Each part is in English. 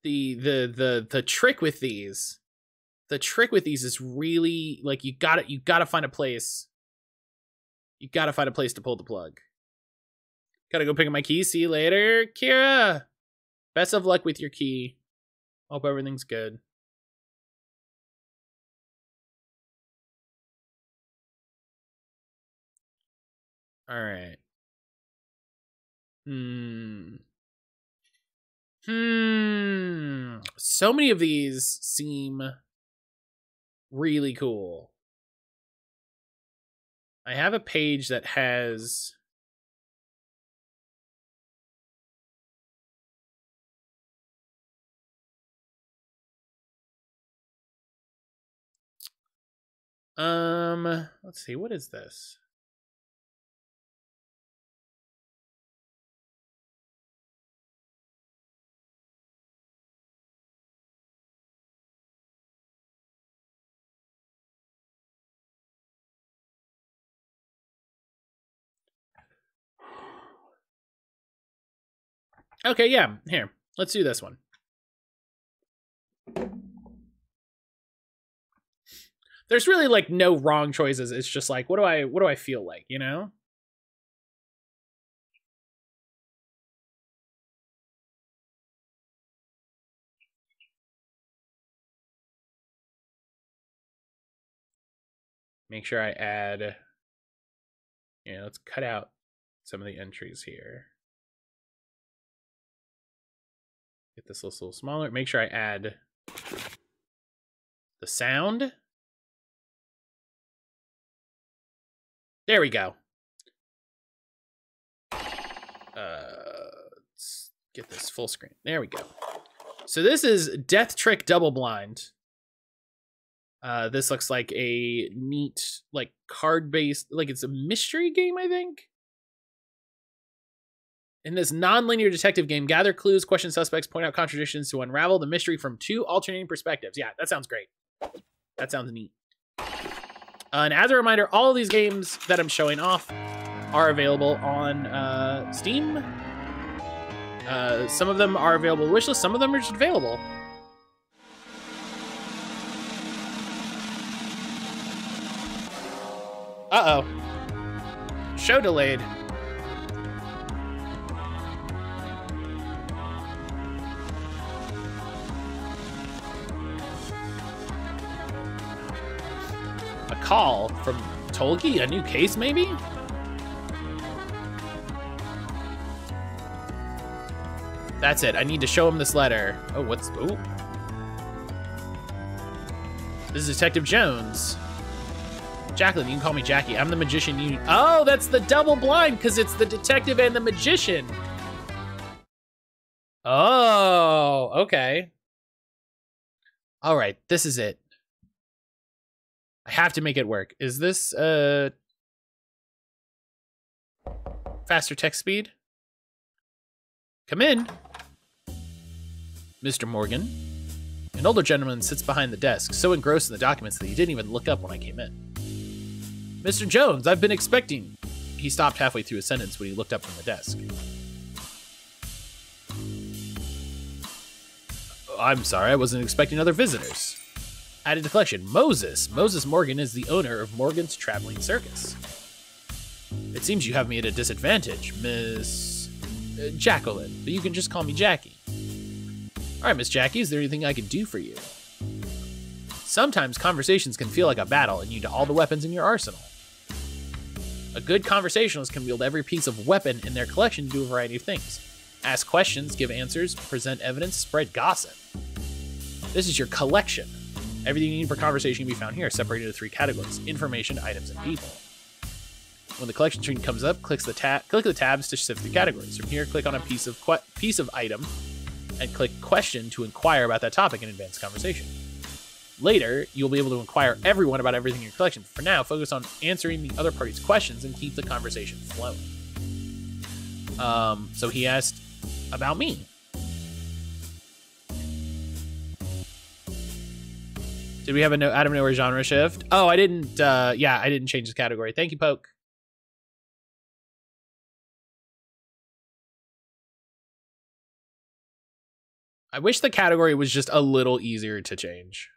the trick with these, is really like you gotta find a place. You gotta find a place to pull the plug. Gotta go pick up my key. See you later, Kira. Best of luck with your key. Hope everything's good. All right. So many of these seem really cool. I have a page that has let's see, what is this? Okay, yeah, here. Let's do this one. There's really like no wrong choices. It's just like, what do I feel like, you know? Make sure I add, yeah, let's cut out some of the entries here. Get this list a little smaller. Make sure I add the sound. There we go. Let's get this full screen. There we go. So this is Death Trick Double Blind. This looks like a neat, like card-based, like it's a mystery game, I think. In this non-linear detective game, gather clues, question suspects, point out contradictions to unravel the mystery from 2 alternating perspectives. Yeah, that sounds great. That sounds neat. And as a reminder, all of these games that I'm showing off are available on Steam. Some of them are available on Wishlist. Some of them are just available. Uh-oh. Show delayed. A call from Tolkien? A new case, maybe? That's it. I need to show him this letter. Oh, what's... Oh. This is Detective Jones. Jacqueline, you can call me Jackie. I'm the magician you... Oh, that's the double blind, because it's the detective and the magician. Oh, okay. All right, this is it. I have to make it work. Is this, faster text speed? Come in. Mr. Morgan. An older gentleman sits behind the desk, so engrossed in the documents that he didn't even look up when I came in. Mr. Jones, I've been expecting... He stopped halfway through a sentence when he looked up from the desk. I'm sorry, I wasn't expecting other visitors. Added to collection, Moses. Moses Morgan is the owner of Morgan's Traveling Circus. It seems you have me at a disadvantage, Miss... Jacqueline, but you can just call me Jackie. Alright, Miss Jackie, is there anything I can do for you? Sometimes conversations can feel like a battle and you need all the weapons in your arsenal. A good conversationalist can wield every piece of weapon in their collection to do a variety of things. Ask questions, give answers, present evidence, spread gossip. This is your collection. Everything you need for conversation can be found here, separated into 3 categories: information, items, and people. When the collection screen comes up, click the tabs to shift the categories. From here, click on a piece of item and click question to inquire about that topic in advanced conversation. Later, you'll be able to inquire everyone about everything in your collection. For now, focus on answering the other party's questions and keep the conversation flowing. So he asked about me. Did we have a out of nowhere genre shift? Oh, I didn't, yeah, I didn't change the category. Thank you, Poke. I wish the category was just a little easier to change.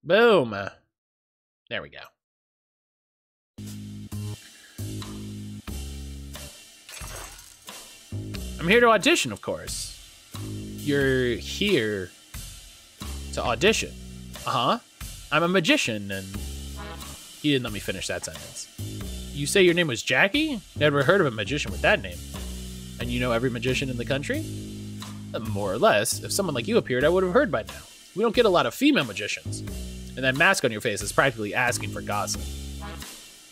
Boom. There we go. I'm here to audition, of course. You're here to audition. Uh-huh. I'm a magician, and he didn't let me finish that sentence. You say your name was Jackie? Never heard of a magician with that name. And you know every magician in the country? More or less. If someone like you appeared, I would have heard by now. We don't get a lot of female magicians. And that mask on your face is practically asking for gossip.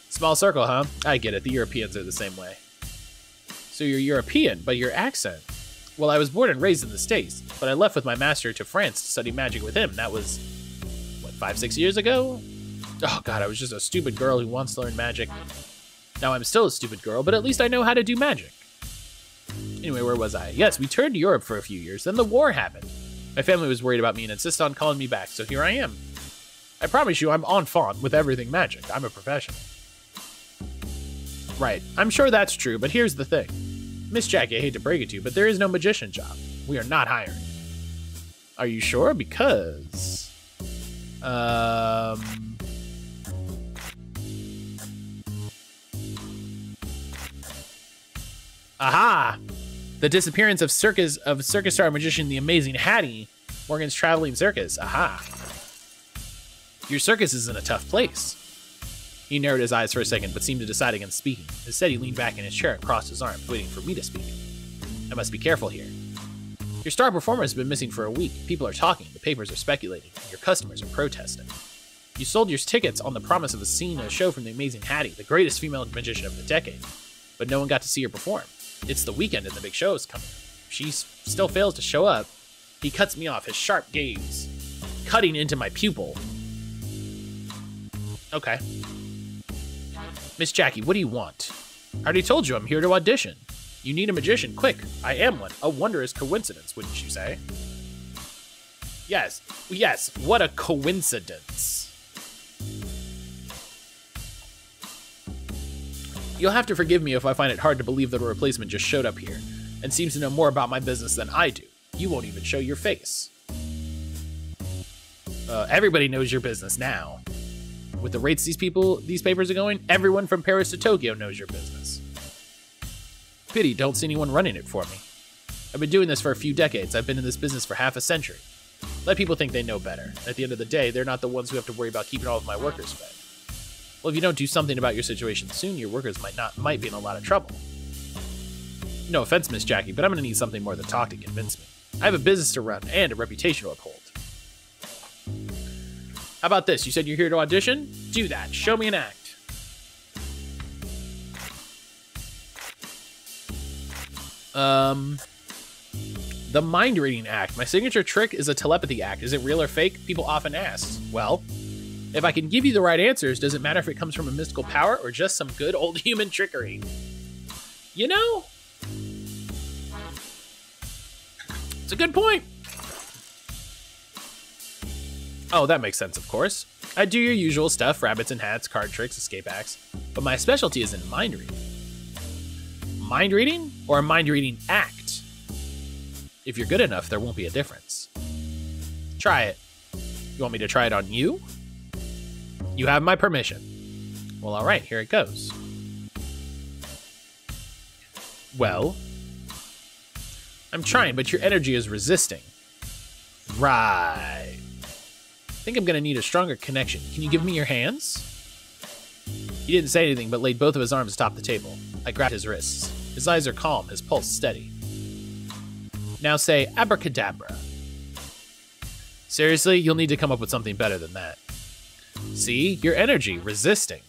Small circle, huh? I get it. The Europeans are the same way. So you're European, but your accent. Well, I was born and raised in the States, but I left with my master to France to study magic with him. That was, what, 5-6 years ago? Oh god, I was just a stupid girl who wants to learn magic. Now I'm still a stupid girl, but at least I know how to do magic. Anyway, where was I? Yes, we turned to Europe for a few years, then the war happened. My family was worried about me and insisted on calling me back, so here I am. I promise you I'm en font with everything magic. I'm a professional. Right, I'm sure that's true, but here's the thing. Miss Jackie, I hate to break it to you, but there is no magician job. We are not hiring. Are you sure? Because... Aha! The disappearance of circus star magician the Amazing Hattie, Morgan's traveling circus. Aha! Your circus is in a tough place. He narrowed his eyes for a second, but seemed to decide against speaking. Instead, he leaned back in his chair and crossed his arms, waiting for me to speak. I must be careful here. Your star performer has been missing for a week. People are talking, the papers are speculating, and your customers are protesting. You sold your tickets on the promise of seeing a show from the Amazing Hattie, the greatest female magician of the decade. But no one got to see her perform. It's the weekend and the big show is coming. If she still fails to show up, he cuts me off, his sharp gaze cutting into my pupil. Okay. Miss Jackie, what do you want? I already told you I'm here to audition. You need a magician, quick. I am one. A wondrous coincidence, wouldn't you say? Yes, what a coincidence. You'll have to forgive me if I find it hard to believe that a replacement just showed up here and seems to know more about my business than I do. You won't even show your face. Everybody knows your business now. With the rates these papers are going, everyone from Paris to Tokyo knows your business. Pity, don't see anyone running it for me. I've been doing this for a few decades. I've been in this business for half a century. Let people think they know better. At the end of the day, they're not the ones who have to worry about keeping all of my workers fed. Well, if you don't do something about your situation soon, your workers might be in a lot of trouble. No offense, Miss Jackie, but I'm gonna need something more than talk to convince me. I have a business to run and a reputation to uphold. How about this? You said you're here to audition? Do that. Show me an act. The mind reading act. My signature trick is a telepathy act. Is it real or fake? People often ask. Well, if I can give you the right answers, does it matter if it comes from a mystical power or just some good old human trickery? You know? It's a good point. Oh, that makes sense, of course. I do your usual stuff, rabbits and hats, card tricks, escape acts, but my specialty is in mind reading. Mind reading or a mind reading act? If you're good enough, there won't be a difference. Try it. You want me to try it on you? You have my permission. Well, all right, here it goes. Well, I'm trying, but your energy is resisting. Right. I think I'm gonna need a stronger connection. Can you give me your hands? He didn't say anything, but laid both of his arms atop the table. I grabbed his wrists. His eyes are calm, his pulse steady. Now say abracadabra. Seriously, you'll need to come up with something better than that. See, your energy, resisting.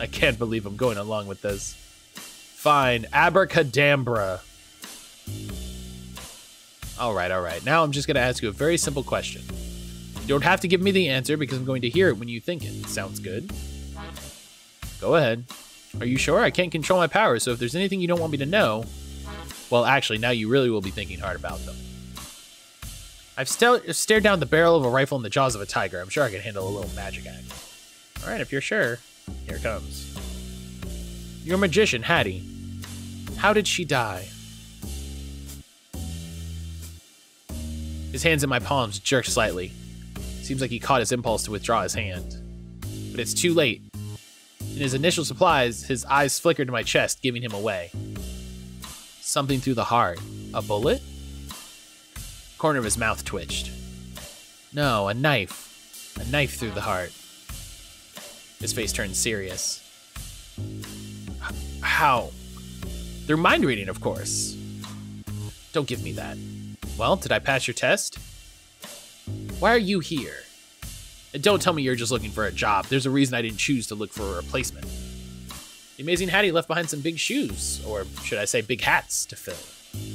I can't believe I'm going along with this. Fine, abracadabra. All right. Now I'm just gonna ask you a very simple question. You don't have to give me the answer because I'm going to hear it when you think it. Sounds good? Go ahead. Are you sure? I can't control my powers, so if there's anything you don't want me to know... Well, actually, now you really will be thinking hard about them. I've stared down the barrel of a rifle in the jaws of a tiger. I'm sure I can handle a little magic act. All right, if you're sure. Here it comes. Your magician, Hattie. How did she die? His hands in my palms jerk slightly. Seems like he caught his impulse to withdraw his hand. But it's too late. In his initial supplies, his eyes flickered to my chest, giving him away. Something through the heart. A bullet? Corner of his mouth twitched. No, a knife. A knife through the heart. His face turned serious. How? Through mind reading, of course. Don't give me that. Well, did I pass your test? Why are you here? And don't tell me you're just looking for a job. There's a reason I didn't choose to look for a replacement. The amazing Hattie left behind some big shoes, or should I say big hats, to fill. Do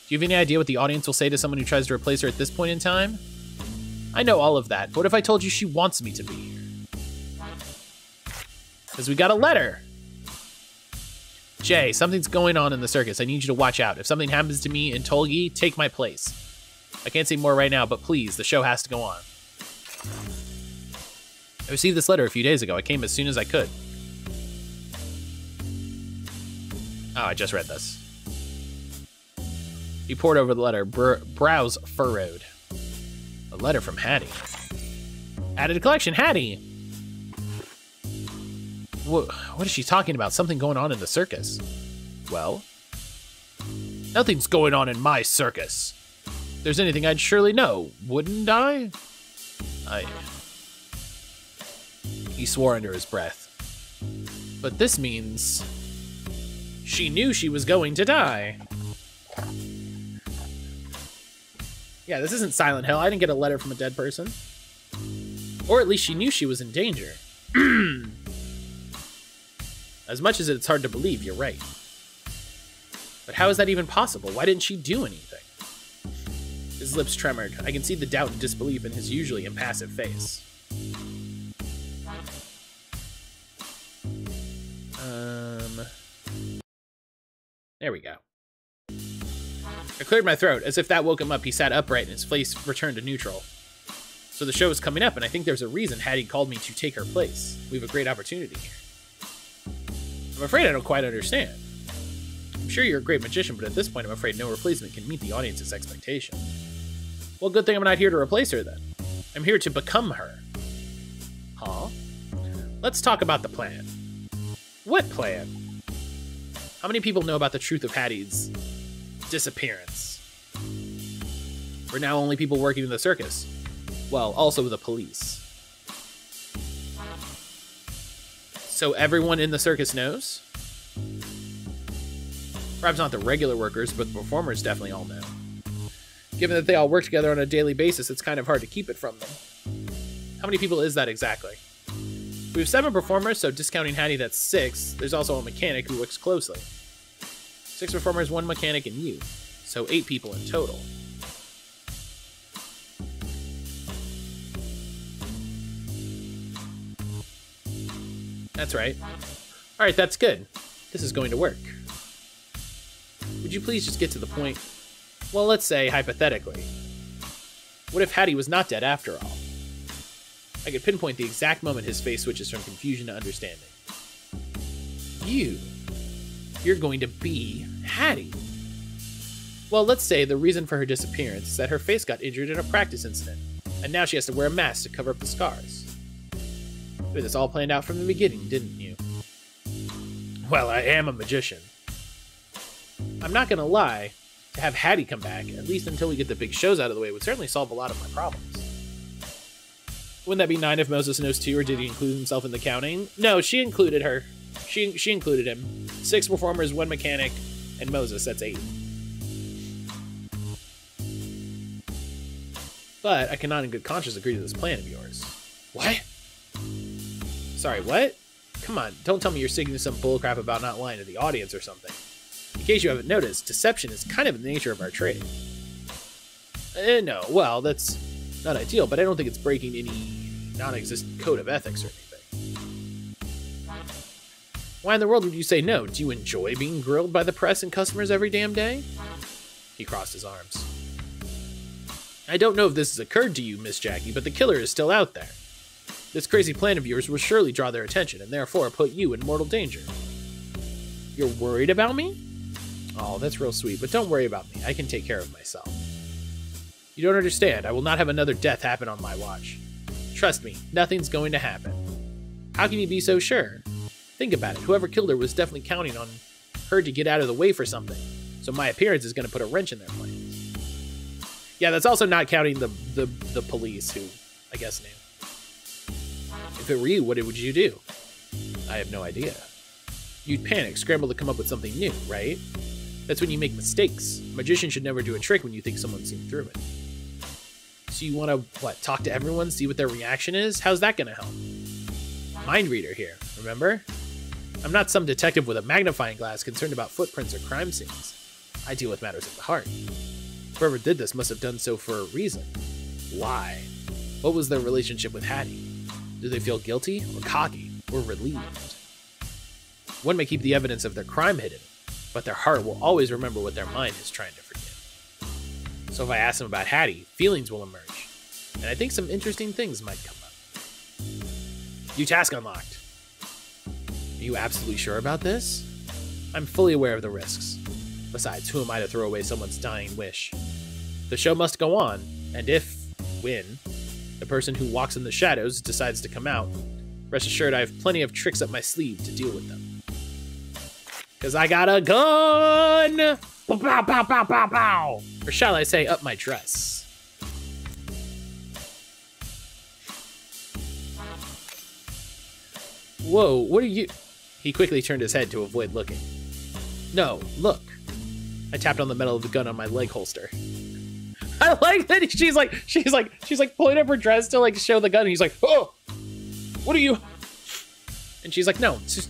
you have any idea what the audience will say to someone who tries to replace her at this point in time? I know all of that, but what if I told you she wants me to be here? Because we got a letter. Jay, something's going on in the circus. I need you to watch out. If something happens to me in Tolgi, take my place. I can't say more right now, but please, the show has to go on. I received this letter a few days ago. I came as soon as I could. Oh, I just read this. He pored over the letter, brows furrowed. A letter from Hattie. Added to collection, Hattie! What is she talking about? Something going on in the circus. Well? Nothing's going on in my circus. If there's anything, I'd surely know, wouldn't I? He swore under his breath. But this means... she knew she was going to die. Yeah, this isn't Silent Hill. I didn't get a letter from a dead person. Or at least she knew she was in danger. As much as it's hard to believe, you're right. But how is that even possible? Why didn't she do anything? His lips tremored. I can see the doubt and disbelief in his usually impassive face. There we go. I cleared my throat. As if that woke him up, he sat upright and his face returned to neutral. So the show is coming up, and I think there's a reason Hattie called me to take her place. We have a great opportunity here. I'm afraid I don't quite understand. I'm sure you're a great magician, but at this point I'm afraid no replacement can meet the audience's expectation. Well, good thing I'm not here to replace her then. I'm here to become her. Huh? Let's talk about the plan. What plan? How many people know about the truth of Hattie's disappearance? We're now only people working in the circus. Well, also the police. So everyone in the circus knows? Perhaps not the regular workers, but the performers definitely all know. Given that they all work together on a daily basis, it's kind of hard to keep it from them. How many people is that exactly? We have 7 performers, so discounting Hattie, that's 6. There's also a mechanic who works closely. 6 performers, 1 mechanic, and you. So 8 people in total. That's right. Alright, that's good. This is going to work. Would you please just get to the point? Well, let's say, hypothetically. What if Hattie was not dead after all? I could pinpoint the exact moment his face switches from confusion to understanding. You're going to be Hattie. Well, let's say the reason for her disappearance is that her face got injured in a practice incident, and now she has to wear a mask to cover up the scars. You had this all planned out from the beginning, didn't you? Well, I am a magician. I'm not gonna lie, to have Hattie come back, at least until we get the big shows out of the way, would certainly solve a lot of my problems. Wouldn't that be 9 if Moses knows too, or did he include himself in the counting? No, she included her. She included him. 6 performers, 1 mechanic, and Moses, that's 8. But I cannot in good conscience agree to this plan of yours. What? Sorry, what? Come on, don't tell me you're sticking to some bullcrap about not lying to the audience or something. In case you haven't noticed, deception is kind of the nature of our trade. No, well, that's not ideal, but I don't think it's breaking any non-existent code of ethics or anything. Why in the world would you say no? Do you enjoy being grilled by the press and customers every damn day? He crossed his arms. I don't know if this has occurred to you, Miss Jackie, but the killer is still out there. This crazy plan of yours will surely draw their attention, and therefore put you in mortal danger. You're worried about me? Oh, that's real sweet, but don't worry about me. I can take care of myself. You don't understand. I will not have another death happen on my watch. Trust me, nothing's going to happen. How can you be so sure? Think about it. Whoever killed her was definitely counting on her to get out of the way for something. So my appearance is going to put a wrench in their plans. Yeah, that's also not counting the police, who I guess knew. If it were you, what would you do? I have no idea. You'd panic, scramble to come up with something new, right? That's when you make mistakes. A magician should never do a trick when you think someone's seen through it. So you want to, what, talk to everyone, see what their reaction is? How's that going to help? Mind reader here, remember? I'm not some detective with a magnifying glass concerned about footprints or crime scenes. I deal with matters of the heart. Whoever did this must have done so for a reason. Why? What was their relationship with Hattie? Do they feel guilty, or cocky, or relieved? One may keep the evidence of their crime hidden, but their heart will always remember what their mind is trying to forget. So if I ask them about Hattie, feelings will emerge, and I think some interesting things might come up. New task unlocked. Are you absolutely sure about this? I'm fully aware of the risks. Besides, who am I to throw away someone's dying wish? The show must go on, and if, when, the person who walks in the shadows decides to come out, rest assured I have plenty of tricks up my sleeve to deal with them. Cause I got a gun! Pow, pow, pow, pow, pow, pow! Or shall I say, up my dress. Whoa, what are you? He quickly turned his head to avoid looking. No, look. I tapped on the metal of the gun on my leg holster. I like that she's like pulling up her dress to like show the gun, and he's like, oh, what are you? And she's like, no, it's just,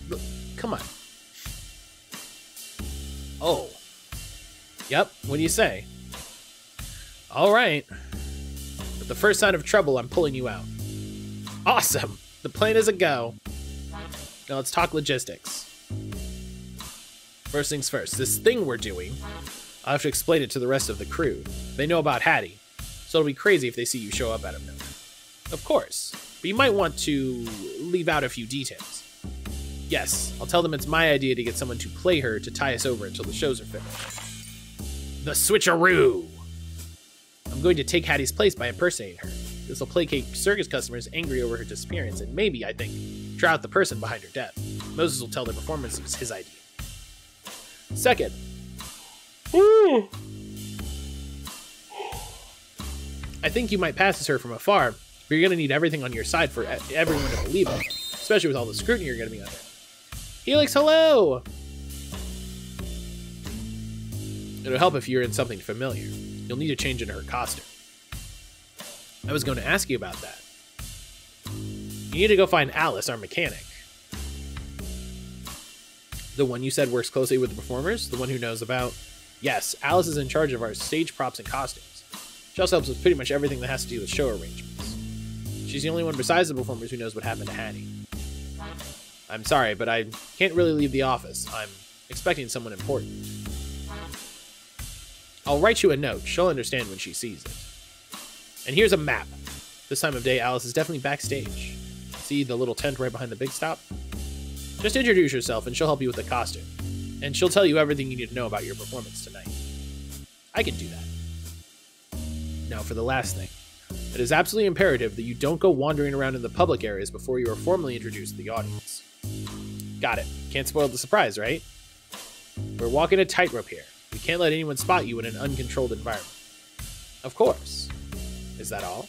come on. Oh. Yep, what do you say? All right. At the first sign of trouble, I'm pulling you out. Awesome. The plan is a go. Now let's talk logistics. First things first, this thing we're doing, I'll have to explain it to the rest of the crew. They know about Hattie, so it'll be crazy if they see you show up out of nowhere. Of course, but you might want to leave out a few details. Yes, I'll tell them it's my idea to get someone to play her to tie us over until the shows are finished. The switcheroo! I'm going to take Hattie's place by impersonating her. This will placate circus customers angry over her disappearance and maybe, I think, draw out the person behind her death. Moses will tell the performance it was his idea. Second, I think you might pass as her from afar, but you're going to need everything on your side for everyone to believe it, especially with all the scrutiny you're going to be under. Helix, hello! It'll help if you're in something familiar. You'll need to change into her costume. I was going to ask you about that. You need to go find Alice, our mechanic. The one you said works closely with the performers? The one who knows about... Yes, Alice is in charge of our stage props and costumes. She also helps with pretty much everything that has to do with show arrangements. She's the only one besides the performers who knows what happened to Hattie. I'm sorry, but I can't really leave the office. I'm expecting someone important. I'll write you a note. She'll understand when she sees it. And here's a map. This time of day, Alice is definitely backstage. See the little tent right behind the big stop? Just introduce yourself and she'll help you with the costume. And she'll tell you everything you need to know about your performance tonight. I can do that. Now for the last thing. It is absolutely imperative that you don't go wandering around in the public areas before you are formally introduced to the audience. Got it. Can't spoil the surprise, right? We're walking a tightrope here. We can't let anyone spot you in an uncontrolled environment. Of course. Is that all?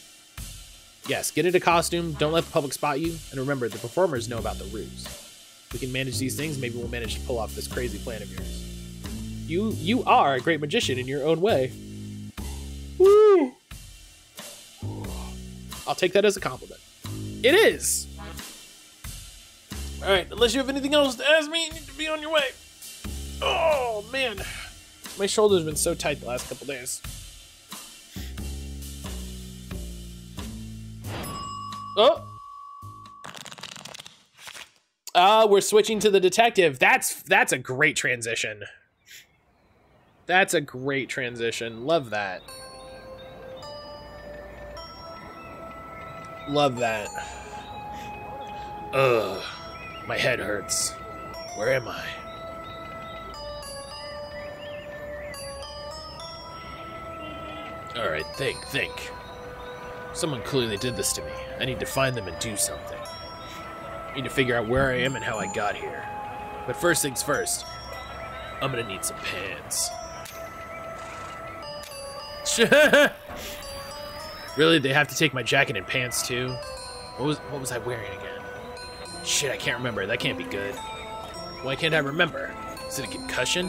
Yes, get into costume, don't let the public spot you, and remember, the performers know about the ruse. If we can manage these things, maybe we'll manage to pull off this crazy plan of yours. You are a great magician in your own way. Woo! I'll take that as a compliment. It is! Alright, unless you have anything else to ask me, you need to be on your way. Oh, man. My shoulder's been so tight the last couple days. Oh! We're switching to the detective. That's a great transition. That's a great transition. Love that. Love that. Ugh. My head hurts. Where am I? Alright, think. Someone clearly did this to me. I need to find them and do something. I need to figure out where I am and how I got here. But first things first, I'm gonna need some pants. Really? They have to take my jacket and pants too? What was I wearing again? Shit, I can't remember. That can't be good. Why can't I remember? Is it a concussion?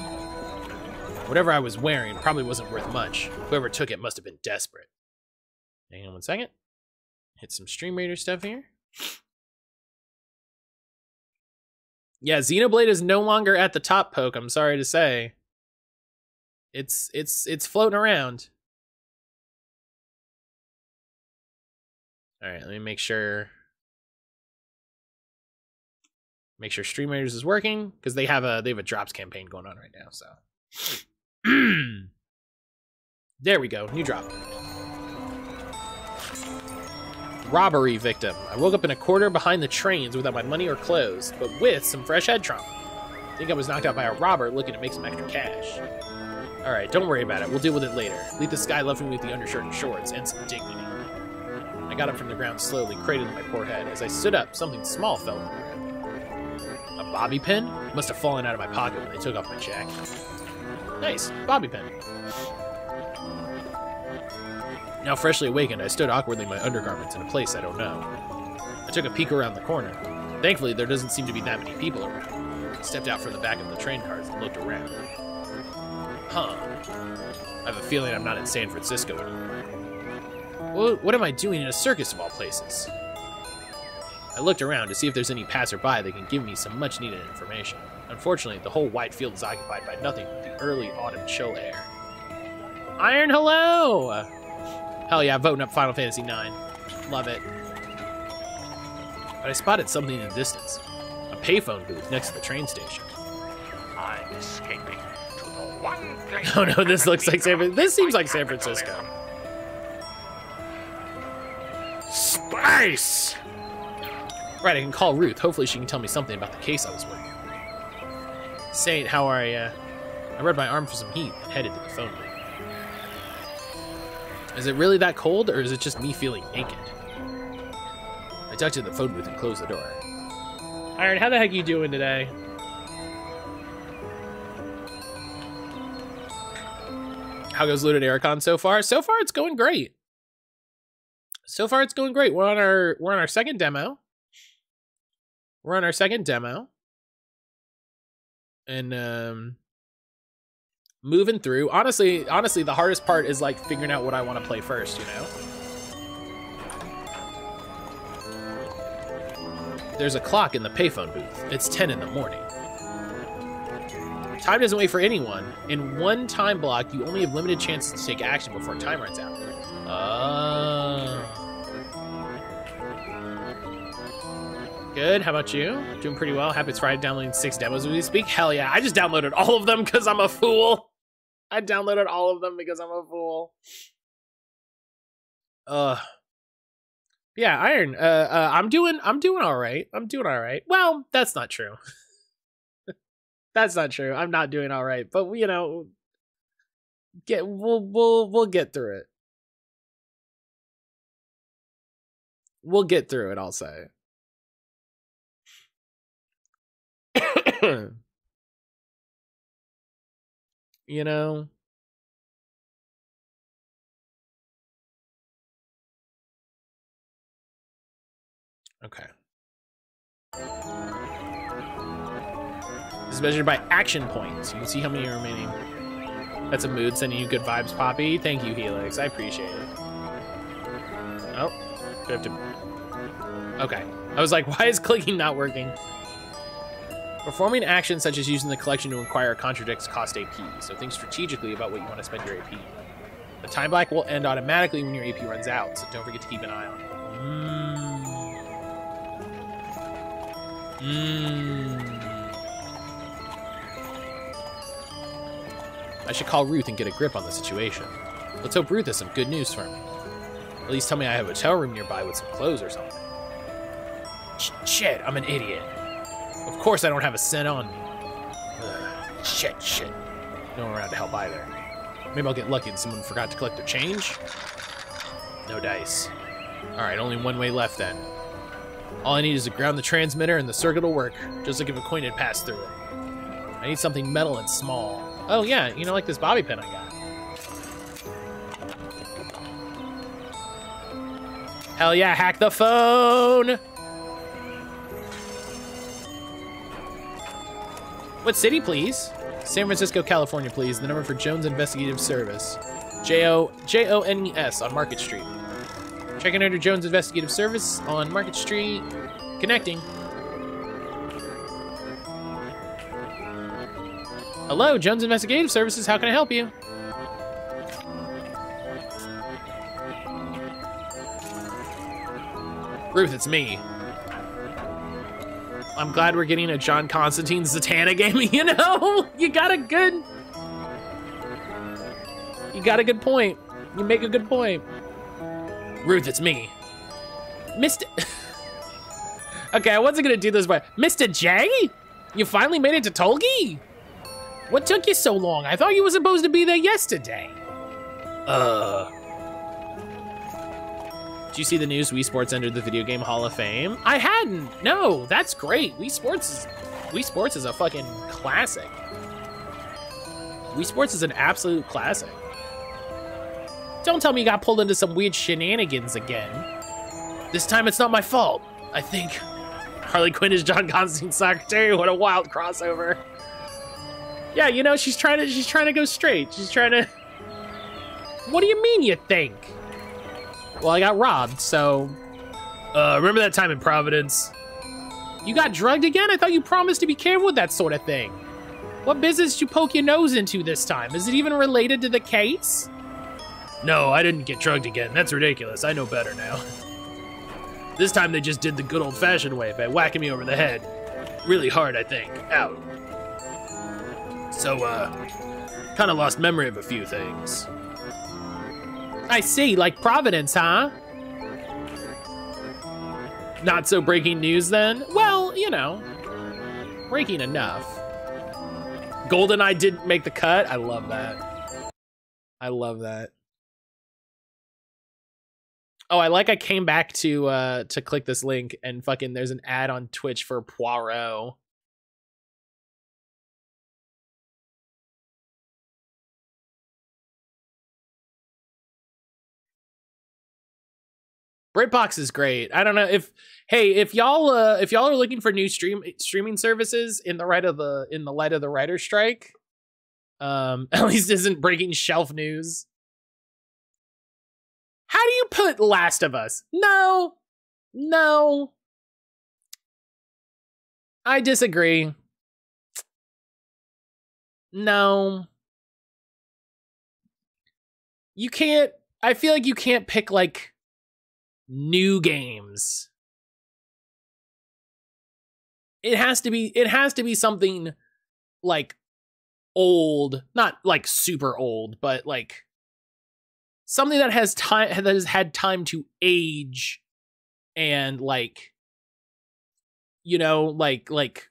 Whatever I was wearing probably wasn't worth much. Whoever took it must have been desperate. Hang on one second. Hit some Stream Raider stuff here. Yeah, Xenoblade is no longer at the top, Poke, I'm sorry to say. It's floating around. Alright, let me make sure Stream Raiders is working, because they have a drops campaign going on right now, so. There we go, new drop. Robbery victim. I woke up in a corner behind the trains without my money or clothes, but with some fresh head trauma. I think I was knocked out by a robber looking to make some extra cash. Alright, don't worry about it. We'll deal with it later. At least this guy left me with the undershirt and shorts and some dignity. I got up from the ground slowly, cradling my poor head. As I stood up, something small fell on the ground. A bobby pin? Must have fallen out of my pocket when they took off my jacket. Nice, bobby pin. Now freshly awakened, I stood awkwardly in my undergarments in a place I don't know. I took a peek around the corner. Thankfully, there doesn't seem to be that many people around. I stepped out from the back of the train cars and looked around. Huh. I have a feeling I'm not in San Francisco anymore. Well, what am I doing in a circus of all places? I looked around to see if there's any passerby that can give me some much-needed information. Unfortunately, the whole wide field is occupied by nothing but the early autumn chill air. Iron, hello! Hell yeah, voting up Final Fantasy IX. Love it. But I spotted something in the distance. A payphone booth next to the train station. I'm escaping to the one place. Oh no, this looks like San Francisco. This seems like San Francisco. Space! Right, I can call Ruth. Hopefully she can tell me something about the case I was working on. Saint, how are ya? I rubbed my arm for some heat and headed to the phone booth. Is it really that cold, or is it just me feeling naked? I ducked in the phone booth and closed the door. Iron, how the heck are you doing today? How goes Looted Aircon so far? So far, it's going great. So far, it's going great. We're on our second demo. We're on our second demo. And moving through. Honestly, the hardest part is like figuring out what I want to play first, you know? There's a clock in the payphone booth. It's 10 in the morning. Time doesn't wait for anyone. In one time block, you only have limited chances to take action before time runs out. Good, how about you? Doing pretty well. Happy it's Friday, downloading 6 demos as we speak. Hell yeah, I just downloaded all of them because I'm a fool. I downloaded all of them because I'm a fool. Yeah, Iron, I'm doing all right. I'm doing all right. Well, that's not true. That's not true. I'm not doing all right, but you know, we'll get through it. We'll get through it, I'll say. You know? Okay. This is measured by action points. You can see how many are remaining. That's a mood, sending you good vibes, Poppy. Thank you, Helix. I appreciate it. Oh, do I have to... Okay. I was like, why is clicking not working? Performing actions such as using the collection to acquire contradicts cost AP, so think strategically about what you want to spend your AP. The time block will end automatically when your AP runs out, so don't forget to keep an eye on it. I should call Ruth and get a grip on the situation. Let's hope Ruth has some good news for me. At least tell me I have a hotel room nearby with some clothes or something. Shit, I'm an idiot. Of course I don't have a cent on me. Shit. No one around to help either. Maybe I'll get lucky and someone forgot to collect their change. No dice. Alright, only one way left then. All I need is to ground the transmitter and the circuit will work, just like if a coin had passed through it. I need something metal and small. Oh yeah, you know, like this bobby pin I got. Hell yeah, hack the phone! What city, please? San Francisco, California, please. The number for Jones Investigative Service. Jones on Market Street. Checking under Jones Investigative Service on Market Street. Connecting. Hello, Jones Investigative Services. How can I help you? Ruth, it's me. I'm glad we're getting a John Constantine Zatanna game, you know? You got a good point. You make a good point. Ruth, it's me. Mr. Okay, I wasn't gonna do this, but Mr. J? You finally made it to Tolgi? What took you so long? I thought you were supposed to be there yesterday. Did you see the news? Wii Sports entered the Video Game Hall of Fame? I hadn't. No, that's great. Wii Sports is a fucking classic. Wii Sports is an absolute classic. Don't tell me you got pulled into some weird shenanigans again. This time it's not my fault. I think Harley Quinn is John Constantine's secretary. What a wild crossover. Yeah, you know, she's trying to go straight. She's trying to. What do you mean you think? Well, I got robbed, so. Remember that time in Providence? You got drugged again? I thought you promised to be careful with that sort of thing. What business did you poke your nose into this time? Is it even related to the case? No, I didn't get drugged again. That's ridiculous. I know better now. This time they just did the good old-fashioned way by whacking me over the head. Really hard, I think. Ow. So, kind of lost memory of a few things. I see, like Providence, huh? Not so breaking news then? Well, you know, breaking enough. GoldenEye didn't make the cut. I love that. I love that. Oh, I came back to click this link and fucking there's an ad on Twitch for Poirot. BritBox is great. I don't know if y'all are looking for new streaming services in the light of the writer's strike, at least isn't breaking shelf news. How do you put Last of Us? No. I disagree. No. You can't, I feel like you can't pick like new games. It has to be something like old, not like super old, but like something that has had time to age and like, you know, like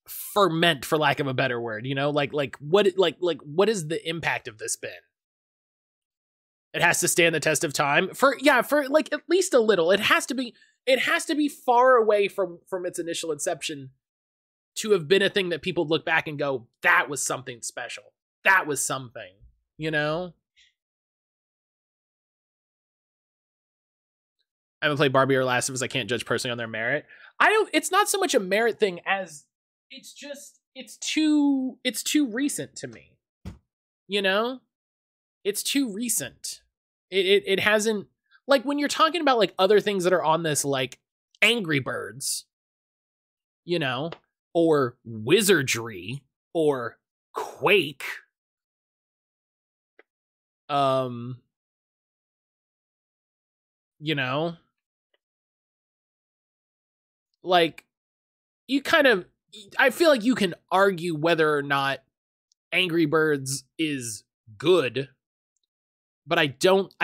ferment, for lack of a better word, you know, like what is the impact of this been? It has to stand the test of time for like at least a little. It has to be far away from its initial inception to have been a thing that people look back and go, that was something special. That was something, you know? I haven't played Barbie or Last of Us. I can't judge personally on their merit. It's not so much a merit thing as it's too recent to me. You know? It's too recent. It hasn't, like when you're talking about like other things that are on this, like Angry Birds, you know, or Wizardry or Quake, you know, like you kind of, I feel like you can argue whether or not Angry Birds is good, but I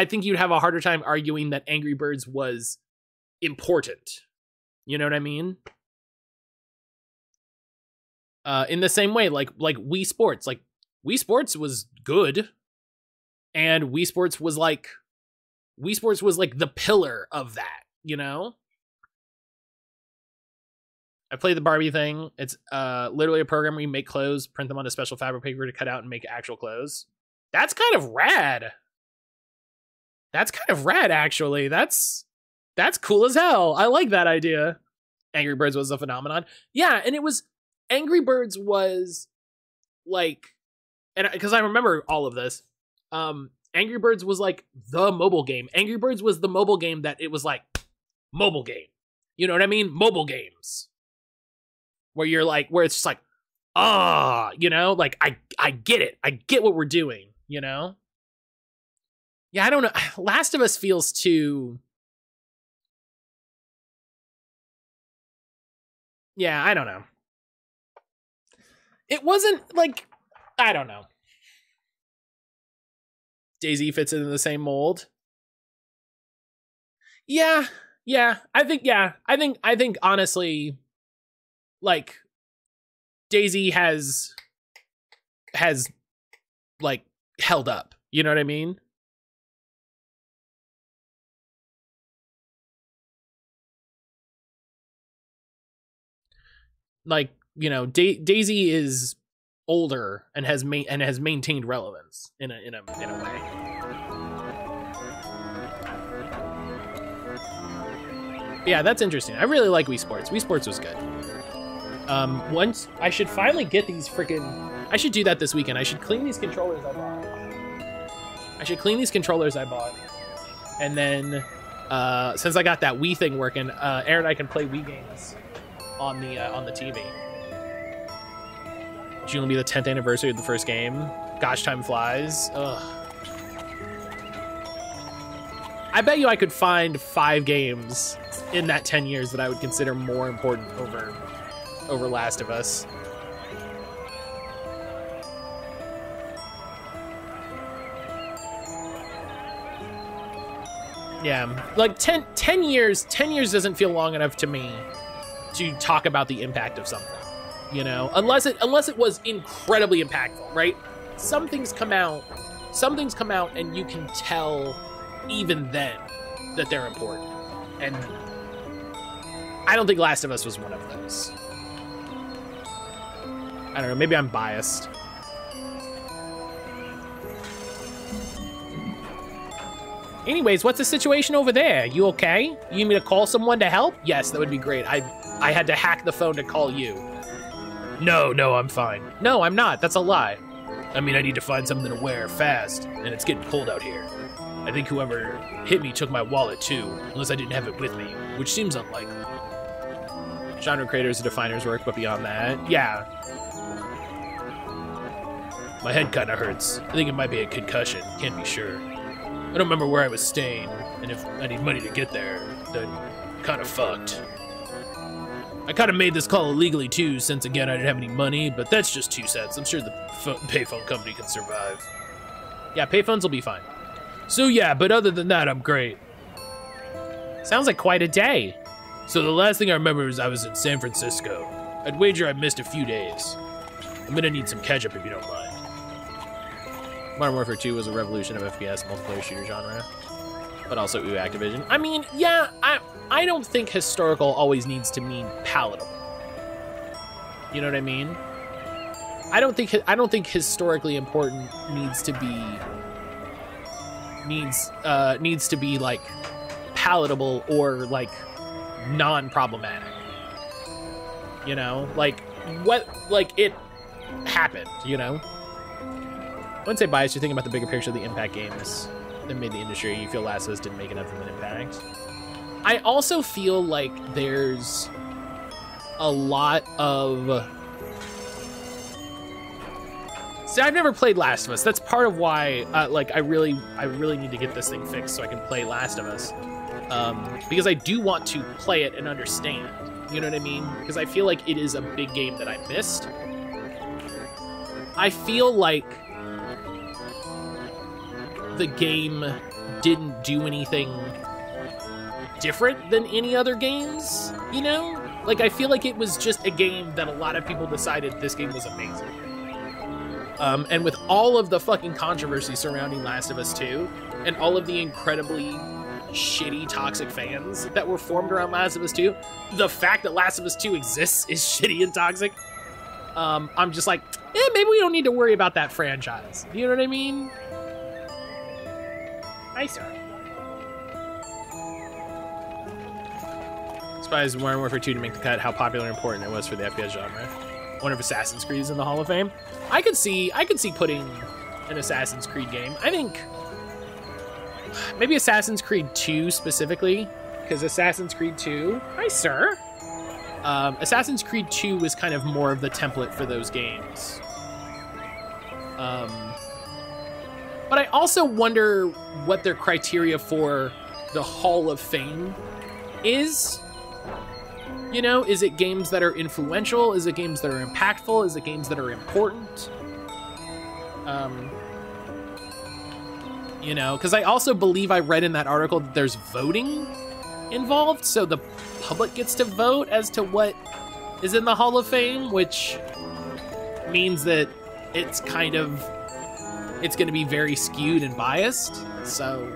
think you'd have a harder time arguing that Angry Birds was important. You know what I mean? In the same way, like Wii Sports was good. And Wii Sports was like the pillar of that, you know? I played the Barbie thing. It's literally a program where you make clothes, print them on a special fabric paper to cut out and make actual clothes. That's kind of rad. That's kind of rad, actually. That's cool as hell. I like that idea. Angry Birds was a phenomenon. Yeah, and it was... Angry Birds was, like... And because I remember all of this. Angry Birds was, like, the mobile game. Angry Birds was the mobile game that it was, like, mobile game. You know what I mean? Mobile games. Where you're, like... Where it's just, like... you know? Like, I get it. I get what we're doing, you know? Yeah, I don't know. Last of Us feels too... Yeah, I don't know. It wasn't, like... I don't know. DayZ fits into the same mold. Yeah. I think honestly, like, DayZ has like held up. You know what I mean? Like, you know, DayZ is older and has maintained relevance in a way. Yeah, that's interesting. I really like Wii Sports. Wii Sports was good. Once I should finally get these freaking... I should do that this weekend. I should clean these controllers I bought. And then, since I got that Wii thing working, Aaron and I can play Wii games on the TV. June will be the 10th anniversary of the first game. Gosh, time flies. Ugh. I bet you I could find 5 games in that 10 years that I would consider more important over Last of Us. Yeah, like 10 years doesn't feel long enough to me to talk about the impact of something, you know, unless it was incredibly impactful, right? Some things come out and you can tell even then that they're important. And I don't think Last of Us was one of those. I don't know, maybe I'm biased. Anyways, what's the situation over there? You okay? You need me to call someone to help? Yes, that would be great. I had to hack the phone to call you. No, I'm fine. No, I'm not. That's a lie. I mean, I need to find something to wear fast, and it's getting cold out here. I think whoever hit me took my wallet too, unless I didn't have it with me, which seems unlikely. Genre creators and definers work, but beyond that, yeah. My head kinda hurts. I think it might be a concussion, can't be sure. I don't remember where I was staying, and if I need money to get there, then kinda fucked. I kinda made this call illegally too, since again I didn't have any money, but that's just 2 cents. I'm sure the payphone company can survive. Yeah, payphones will be fine. So yeah, but other than that, I'm great. Sounds like quite a day. So the last thing I remember is I was in San Francisco. I'd wager I missed a few days. I'm gonna need some ketchup if you don't mind. Modern Warfare 2 was a revolution of FPS multiplayer shooter genre, but also Activision. I mean, yeah, I don't think historical always needs to mean palatable. You know what I mean? I don't think historically important needs to be like palatable or like non-problematic. You know, like it happened, you know? I wouldn't say biased, you're thinking about the bigger picture of the impact games that made the industry. You feel Last of Us didn't make enough of an impact. I also feel like there's a lot of... See, I've never played Last of Us. That's part of why, like, I really need to get this thing fixed so I can play Last of Us. Because I do want to play it and understand. You know what I mean? Because I feel like it is a big game that I missed. I feel like the game didn't do anything different than any other games, you know? Like, I feel like it was just a game that a lot of people decided this game was amazing. And with all of the fucking controversy surrounding Last of Us 2, and all of the incredibly shitty, toxic fans that were formed around Last of Us 2, the fact that Last of Us 2 exists is shitty and toxic. I'm just like, maybe we don't need to worry about that franchise. You know what I mean? Nicer. Surprised Modern Warfare 2 to make the cut, how popular and important it was for the FPS genre. One of Assassin's Creed is in the Hall of Fame. I could see putting an Assassin's Creed game. I think maybe Assassin's Creed 2 specifically, because Assassin's Creed 2, hi sir. Assassin's Creed 2 was kind of more of the template for those games. But I also wonder what their criteria for the Hall of Fame is. You know, is it games that are influential? Is it games that are impactful? Is it games that are important? You know, because I also believe I read in that article that there's voting involved, so the public gets to vote as to what is in the Hall of Fame, which means that it's kind of, it's going to be very skewed and biased. So,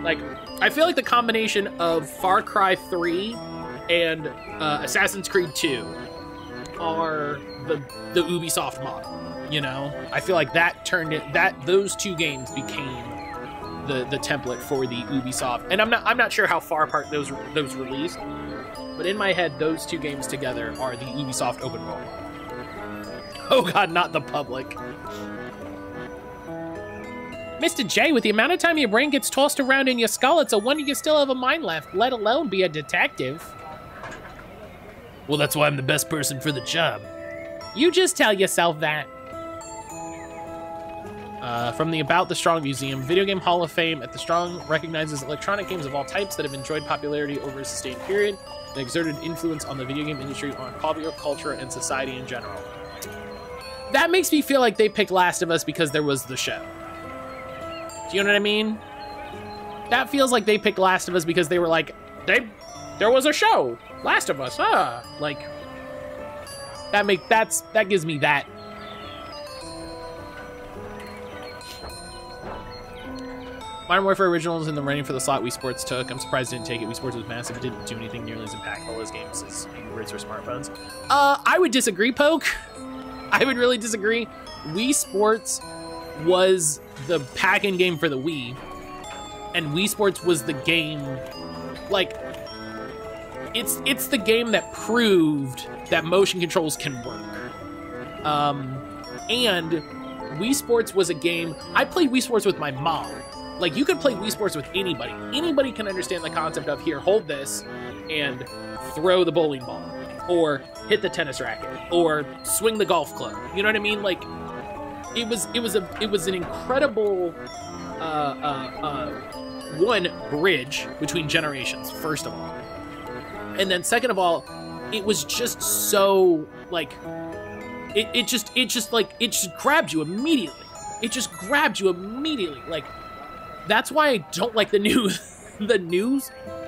like, I feel like the combination of Far Cry 3 and Assassin's Creed 2 are the Ubisoft model. You know, I feel like that turned it, those two games became the template for the Ubisoft. And I'm not sure how far apart those released, but in my head, those two games together are the Ubisoft open world. Oh God, not the public. Mr. J, with the amount of time your brain gets tossed around in your skull, it's a wonder you still have a mind left, let alone be a detective. Well, that's why I'm the best person for the job. You just tell yourself that. From the About the Strong Museum, Video Game Hall of Fame at the Strong recognizes electronic games of all types that have enjoyed popularity over a sustained period and exerted influence on the video game industry, on popular culture, and society in general. That makes me feel like they picked Last of Us because there was the show. Do you know what I mean? That feels like they picked Last of Us because they were like, there was a show, Last of Us, like, that gives me that. Modern Warfare Originals in the running for the slot Wii Sports took. I'm surprised it didn't take it. Wii Sports was massive. It didn't do anything nearly as impactful as games as Angry Birds or smartphones. I would disagree, Poke. I would really disagree. Wii Sports was the pack-in game for the Wii, and Wii Sports was the game, like, it's the game that proved that motion controls can work. And Wii Sports was a game, I played Wii Sports with my mom. Like, you could play Wii Sports with anybody. Anybody can understand the concept of, here, hold this and throw the bowling ball, or hit the tennis racket, or swing the golf club. You know what I mean? Like, it was an incredible one, bridge between generations, first of all. And then second of all, it was just so, like, it just grabbed you immediately. It just grabbed you immediately. Like, that's why I don't like the new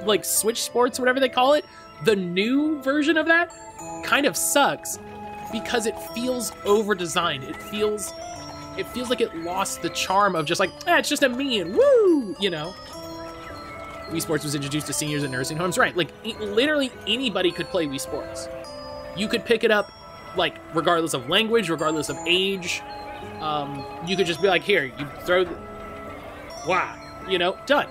like Switch Sports, whatever they call it. The new version of that kind of sucks because it feels over-designed. It feels like it lost the charm of just like, it's just a me and woo, you know. Wii Sports was introduced to seniors in nursing homes, right? Like, literally anybody could play Wii Sports. You could pick it up, like, regardless of language, regardless of age. You could just be like, here, you throw the... Wow, you know, done.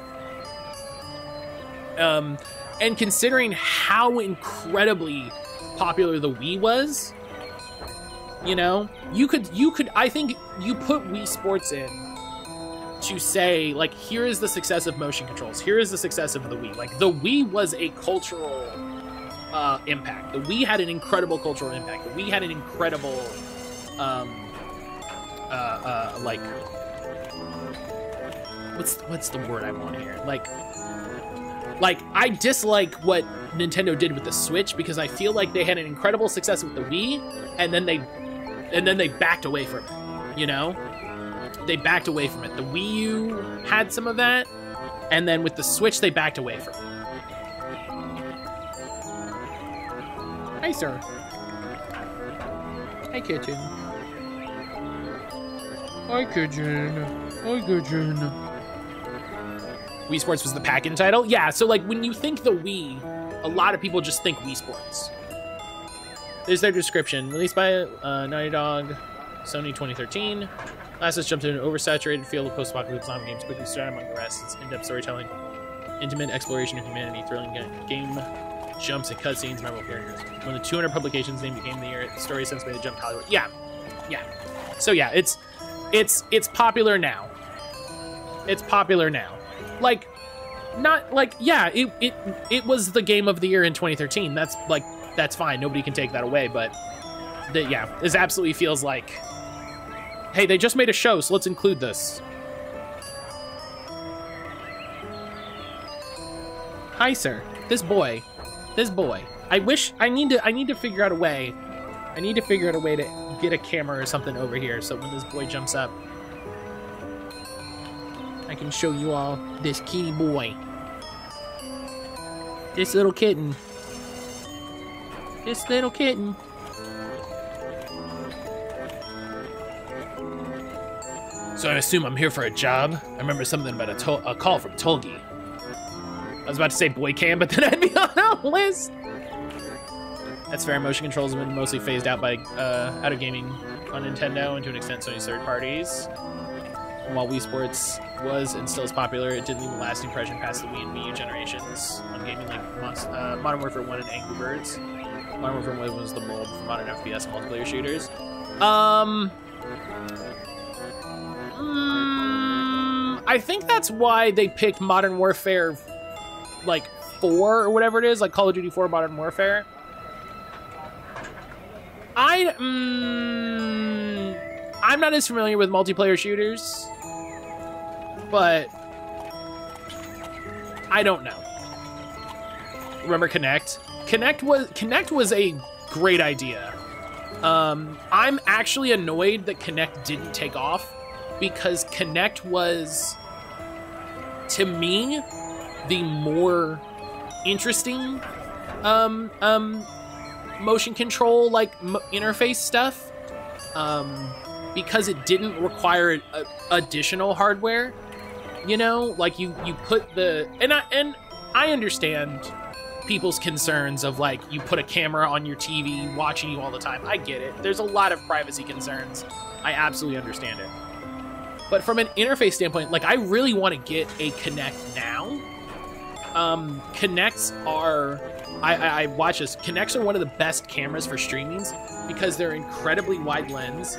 And considering how incredibly popular the Wii was, you know, you could, I think you put Wii Sports in to say, like, here is the success of motion controls. Here is the success of the Wii. Like, the Wii was a cultural impact. The Wii had an incredible cultural impact. The Wii had an incredible, like, what's the word I want here? Like, I dislike what Nintendo did with the Switch because I feel like they had an incredible success with the Wii, and then they backed away from it, you know? They backed away from it. The Wii U had some of that, and then with the Switch, they backed away from it. Hi, sir. Hi, kitchen. Hi, kitchen. Hi, kitchen. Wii Sports was the pack-in title? Yeah, so like when you think the Wii, a lot of people just think Wii Sports. There's their description. Released by Naughty Dog, Sony 2013. Last has jumped into an oversaturated field of post-apocalyptic zombie games, quickly started among the rest. It's in-depth storytelling, intimate exploration of humanity, thrilling game jumps and cutscenes, memorable characters. One of the 200 publications named the Game of the Year. The story since made a jump to Hollywood. Yeah. So yeah, it's popular now. It's popular now. Like, not like, yeah, it was the Game of the Year in 2013. That's fine. Nobody can take that away. But yeah, this absolutely feels like, hey, they just made a show, so let's include this. Hi, sir. This boy. I need to figure out a way. I need to figure out a way to get a camera or something over here so when this boy jumps up, I can show you all this kitty boy. This little kitten. This little kitten. So I assume I'm here for a job? I remember something about a call from Tolgi. I was about to say boy cam, but then I'd be on a list. That's fair. Motion controls have been mostly phased out by out of gaming on Nintendo and to an extent Sony's third parties. And while Wii Sports was and still is popular, it didn't leave a lasting impression past the Wii and Wii U generations on gaming like Modern Warfare 1 and Angry Birds. Modern Warfare 1 was the mold for modern FPS multiplayer shooters. I think that's why they picked Modern Warfare like 4 or whatever it is, like Call of Duty 4 Modern Warfare. I'm not as familiar with multiplayer shooters, but I don't know. Remember Kinect? Kinect was a great idea. I'm actually annoyed that Kinect didn't take off because Kinect was, to me, the more interesting motion control interface stuff, because it didn't require additional hardware. You know, like you put the and I understand people's concerns of like you put a camera on your TV watching you all the time. I get it. There's a lot of privacy concerns. I absolutely understand it. But from an interface standpoint, like I really want to get a Kinect now. Kinects are, I watch this. Kinects are one of the best cameras for streamings because they're incredibly wide lens.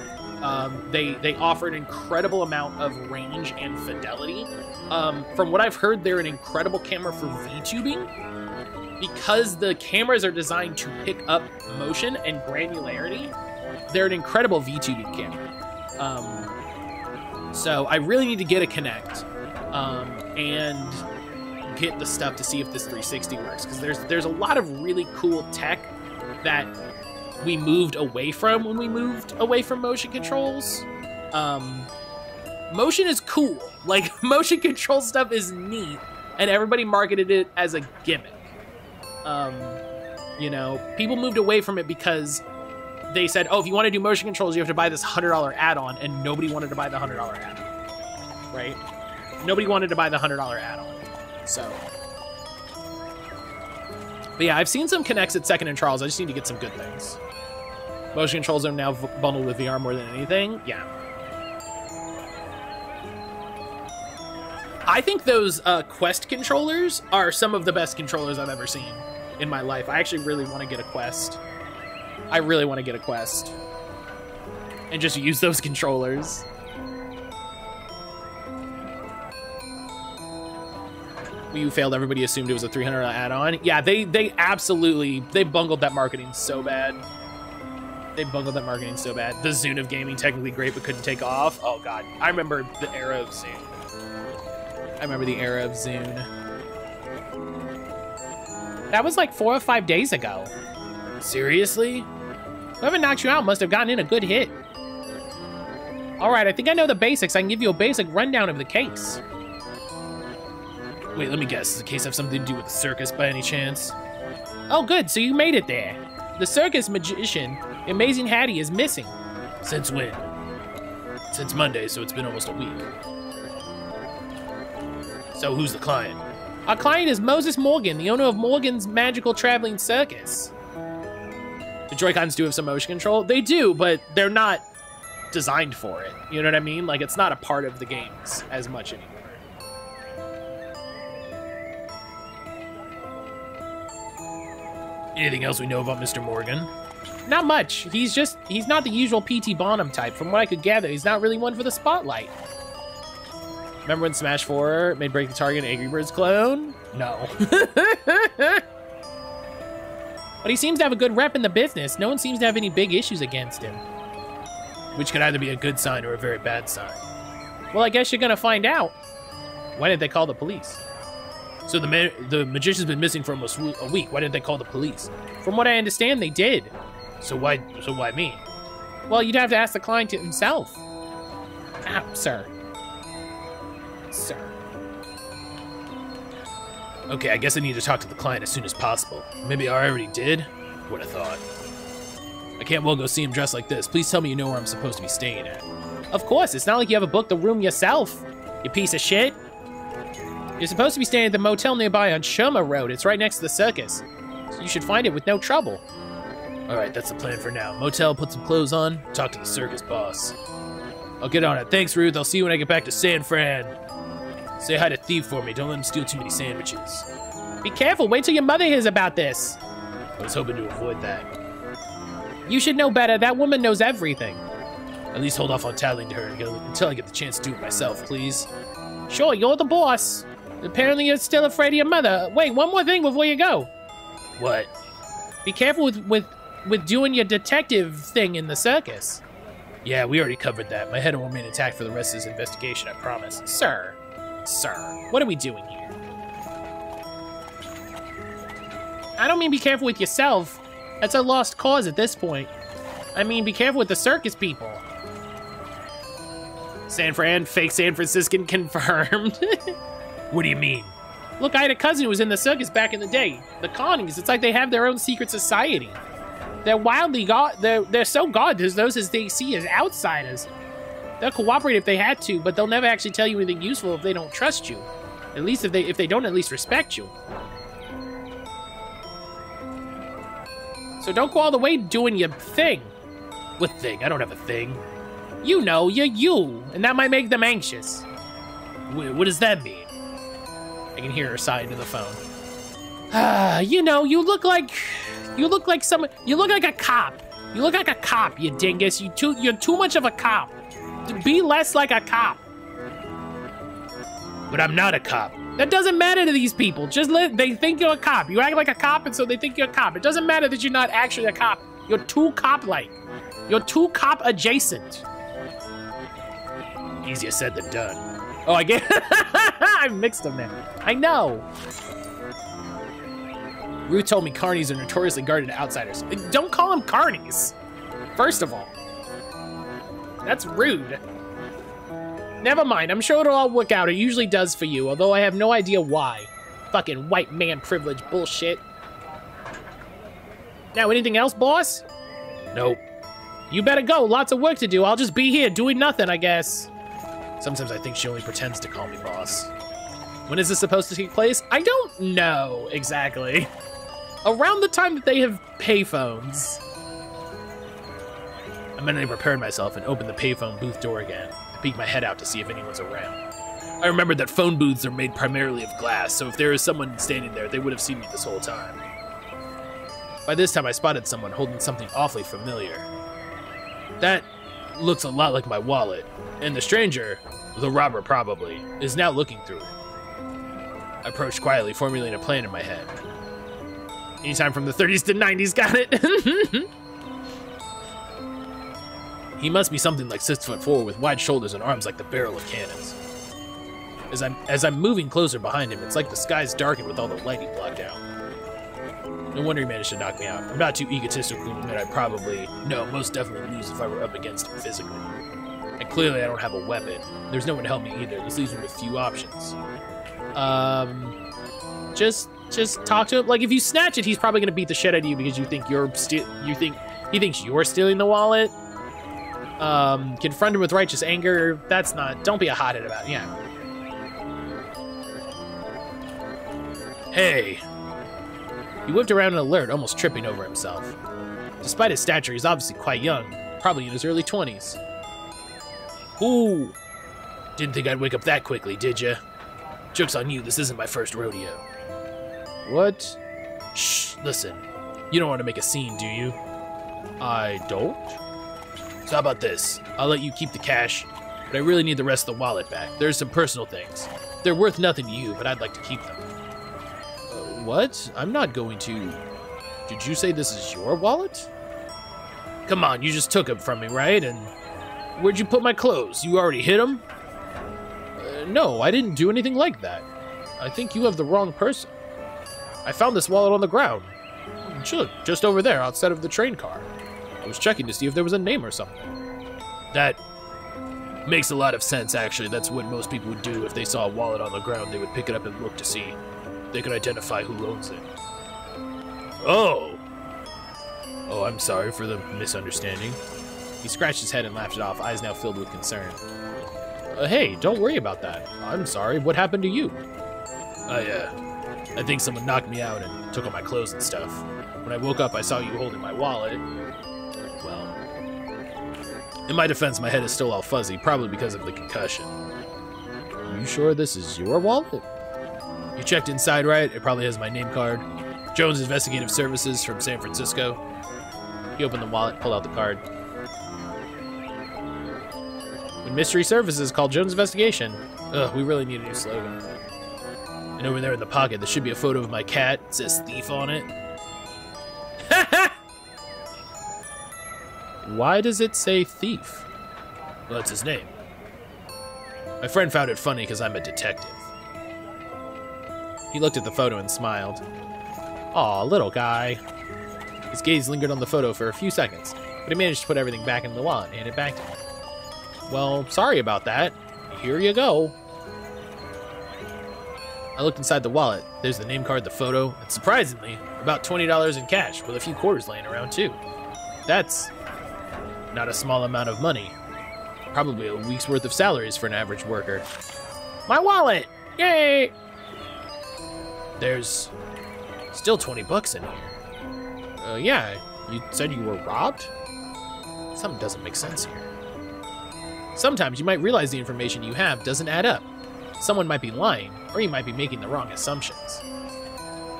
They offer an incredible amount of range and fidelity. From what I've heard, they're an incredible camera for VTubing because the cameras are designed to pick up motion and granularity. They're an incredible VTubing camera. So I really need to get a Kinect and get the stuff to see if this 360 works, because there's a lot of really cool tech that we moved away from when we moved away from motion controls. Motion is cool. Like, motion control stuff is neat, and everybody marketed it as a gimmick. You know, people moved away from it because they said, oh, if you want to do motion controls, you have to buy this $100 add-on, and nobody wanted to buy the $100 add-on, right? Nobody wanted to buy the $100 add-on. So, but yeah, I've seen some Kinects at Second and Charles. I just need to get some good things. Motion controls are now bundled with VR more than anything. Yeah. I think those Quest controllers are some of the best controllers I've ever seen in my life. I actually really want to get a Quest. I really want to get a Quest and just use those controllers. Wii U failed. Everybody assumed it was a $300 add-on. Yeah, they bungled that marketing so bad. They bungled that marketing so bad. The Zune of gaming, technically great, but couldn't take off. Oh god, I remember the era of Zune. That was like 4 or 5 days ago. Seriously? Whoever knocked you out must have gotten in a good hit. Alright, I think I know the basics. I can give you a basic rundown of the case. Wait, let me guess. Does the case have something to do with the circus by any chance? Oh, good. So you made it there. The circus magician The Amazing Hattie is missing. Since when? Since Monday, so it's been almost a week. So who's the client? Our client is Moses Morgan, the owner of Morgan's Magical Traveling Circus. The Joy-Cons do have some motion control. They do, but they're not designed for it. You know what I mean? Like, it's not a part of the games as much anymore. Anything else we know about Mr. Morgan? Not much. He's not the usual P.T. Barnum type. From what I could gather, he's not really one for the spotlight. Remember when Smash 4 made Break the Target an Angry Birds clone? No. But he seems to have a good rep in the business. No one seems to have any big issues against him. Which could either be a good sign or a very bad sign. Well, I guess you're gonna find out. Why didn't they call the police? So the magician's been missing for almost a week. Why didn't they call the police? From what I understand, they did. So why me? Well, you'd have to ask the client himself. Ah, sir. Sir. Okay, I guess I need to talk to the client as soon as possible. Maybe I already did? Would have thought. I can't well go see him dressed like this. Please tell me you know where I'm supposed to be staying at. Of course, it's not like you haven't booked the room yourself, you piece of shit. You're supposed to be staying at the motel nearby on Sherma Road. It's right next to the circus. So you should find it with no trouble. Alright, that's the plan for now. Motel, put some clothes on, talk to the circus boss. I'll get on it. Thanks, Ruth. I'll see you when I get back to San Fran. Say hi to Thief for me. Don't let him steal too many sandwiches. Be careful. Wait till your mother hears about this. I was hoping to avoid that. You should know better. That woman knows everything. At least hold off on tattling to her until I get the chance to do it myself, please. Sure, you're the boss. Apparently you're still afraid of your mother. Wait, one more thing before you go. What? Be careful with doing your detective thing in the circus. Yeah, we already covered that. My head will remain intact for the rest of this investigation, I promise. Sir, what are we doing here? I don't mean be careful with yourself. That's a lost cause at this point. I mean, be careful with the circus people. San Fran, fake San Franciscan confirmed. What do you mean? Look, I had a cousin who was in the circus back in the day. The Connies, it's like they have their own secret society. They're wildly they're so godless, those as they see as outsiders. They'll cooperate if they had to, but they'll never actually tell you anything useful if they don't trust you. At least if they don't at least respect you. So don't go all the way doing your thing. What thing? I don't have a thing. You know, you're you, and that might make them anxious. What does that mean? I can hear her sigh into the phone. You know, you look like a cop. You look like a cop, you dingus. You're too much of a cop. Be less like a cop. But I'm not a cop. That doesn't matter to these people. They think you're a cop. You act like a cop, and so they think you're a cop. It doesn't matter that you're not actually a cop. You're too cop-like. You're too cop-adjacent. Easier said than done. Oh, I get I mixed them there. I know. Ruth told me carnies are notoriously guarded to outsiders. Don't call them carnies. First of all. That's rude. Never mind, I'm sure it'll all work out. It usually does for you, although I have no idea why. Fucking white man privilege bullshit. Now, anything else, boss? Nope. You better go, lots of work to do. I'll just be here doing nothing, I guess. Sometimes I think she only pretends to call me boss. When is this supposed to take place? I don't know exactly. Around the time that they have payphones. I mentally prepared myself and opened the payphone booth door again. I peeked my head out to see if anyone's around. I remembered that phone booths are made primarily of glass, so if there is someone standing there, they would have seen me this whole time. By this time, I spotted someone holding something awfully familiar. That looks a lot like my wallet, and the stranger, the robber probably, is now looking through it. I approached quietly, formulating a plan in my head. Anytime from the 30s to 90s, got it? He must be something like 6'4" with wide shoulders and arms like the barrel of cannons. As I'm moving closer behind him, it's like the sky's darkened with all the lighting blocked out. No wonder he managed to knock me out. I'm not too egotistical to admit I'd probably, no, most definitely lose if I were up against him physically. And clearly I don't have a weapon. There's no one to help me either. This leaves me with few options. Just talk to him. Like, if you snatch it, he's probably gonna beat the shit out of you because you think He thinks you're stealing the wallet. Confront him with righteous anger. That's not... Don't be a hothead about it. Yeah. Hey. He whipped around in alert, almost tripping over himself. Despite his stature, he's obviously quite young, probably in his early 20s. Ooh. Didn't think I'd wake up that quickly, did ya? Joke's on you, this isn't my first rodeo. What? Shh, listen. You don't want to make a scene, do you? I don't? So how about this? I'll let you keep the cash, but I really need the rest of the wallet back. There's some personal things. They're worth nothing to you, but I'd like to keep them. What? I'm not going to... Did you say this is your wallet? Come on, you just took them from me, right? And where'd you put my clothes? You already hid them? No, I didn't do anything like that. I think you have the wrong person. I found this wallet on the ground. Look, just over there, outside of the train car. I was checking to see if there was a name or something. That makes a lot of sense, actually. That's what most people would do if they saw a wallet on the ground. They would pick it up and look to see if they could identify who owns it. Oh, I'm sorry for the misunderstanding. He scratched his head and laughed it off, eyes now filled with concern. Hey, don't worry about that. I'm sorry. What happened to you? I think someone knocked me out and took all my clothes and stuff. When I woke up, I saw you holding my wallet. Well, in my defense, my head is still all fuzzy, probably because of the concussion. Are you sure this is your wallet? You checked inside, right? It probably has my name card. Jones Investigative Services from San Francisco. He opened the wallet, pulled out the card. When Mystery Services called Jones Investigation. Ugh, we really need a new slogan. And over there in the pocket, there should be a photo of my cat. It says thief on it. Why does it say thief? Well, that's his name. My friend found it funny because I'm a detective. He looked at the photo and smiled. Aw, little guy. His gaze lingered on the photo for a few seconds, but he managed to put everything back in the wallet and hand it back to me. Well, sorry about that. Here you go. I looked inside the wallet. There's the name card, the photo, and surprisingly, about $20 in cash, with a few quarters laying around too. That's not a small amount of money. Probably a week's worth of salaries for an average worker. My wallet! Yay! There's still 20 bucks in here. Yeah, you said you were robbed? Something doesn't make sense here. Sometimes you might realize the information you have doesn't add up. Someone might be lying, or you might be making the wrong assumptions.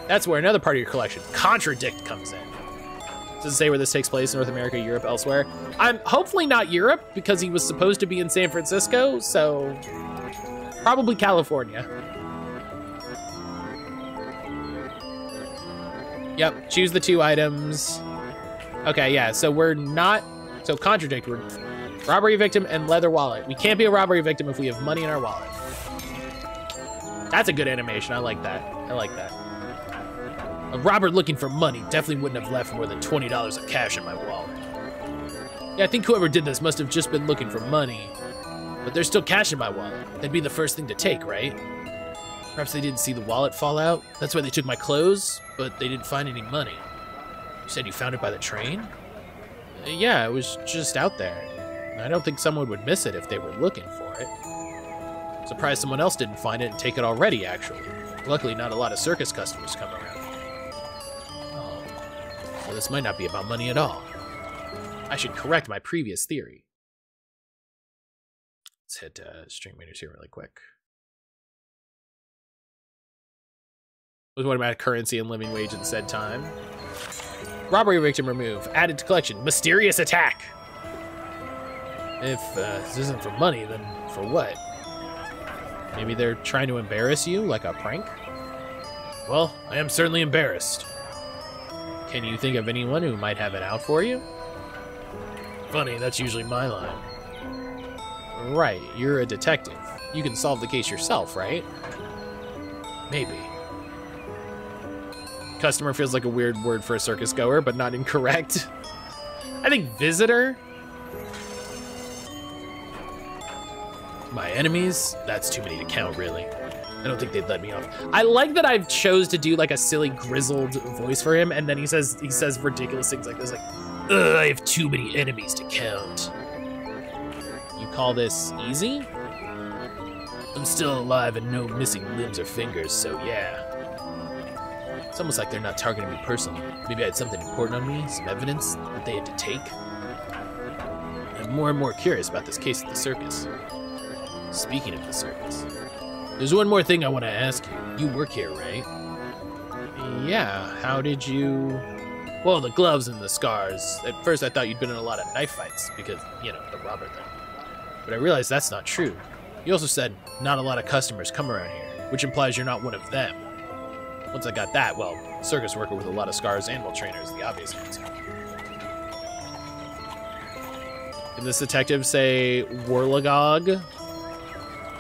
That's where another part of your collection, contradict, comes in. Does it say where this takes place? North America, Europe, elsewhere? I'm hopefully not Europe, because he was supposed to be in San Francisco, so probably California. Yep, choose the two items. Okay, yeah, so we're not, so contradict, we're robbery victim and leather wallet. We can't be a robbery victim if we have money in our wallet. That's a good animation, I like that. I like that. A robber looking for money definitely wouldn't have left more than $20 of cash in my wallet. Yeah, I think whoever did this must have just been looking for money. But there's still cash in my wallet. That'd be the first thing to take, right? Perhaps they didn't see the wallet fall out. That's why they took my clothes, but they didn't find any money. You said you found it by the train? Yeah, it was just out there. I don't think someone would miss it if they were looking for it. Surprised someone else didn't find it and take it already, actually. Luckily, not a lot of circus customers come around. Oh, so this might not be about money at all. I should correct my previous theory. Let's hit string meters here really quick. Was what about currency and living wage at said time? Robbery victim remove. Added to collection. Mysterious attack. If this isn't for money, then for what? Maybe they're trying to embarrass you, like a prank? Well, I am certainly embarrassed. Can you think of anyone who might have it out for you? Funny, that's usually my line. Right, you're a detective. You can solve the case yourself, right? Maybe. Customer feels like a weird word for a circus goer, but not incorrect. I think visitor. My enemies? That's too many to count, really. I don't think they'd let me off. I like that I've chose to do like a silly grizzled voice for him, and then he says ridiculous things like this, like, I have too many enemies to count. You call this easy? I'm still alive and no missing limbs or fingers, so yeah. It's almost like they're not targeting me personally. Maybe I had something important on me, some evidence that they had to take. I'm more and more curious about this case at the circus. Speaking of the circus, there's one more thing I want to ask you. You work here, right? Yeah, how did you... Well, the gloves and the scars. At first I thought you'd been in a lot of knife fights because, you know, the robber thing. But I realized that's not true. You also said not a lot of customers come around here, which implies you're not one of them. Once I got that, well, circus worker with a lot of scars, animal trainer is the obvious answer. Can this detective say Warlagog?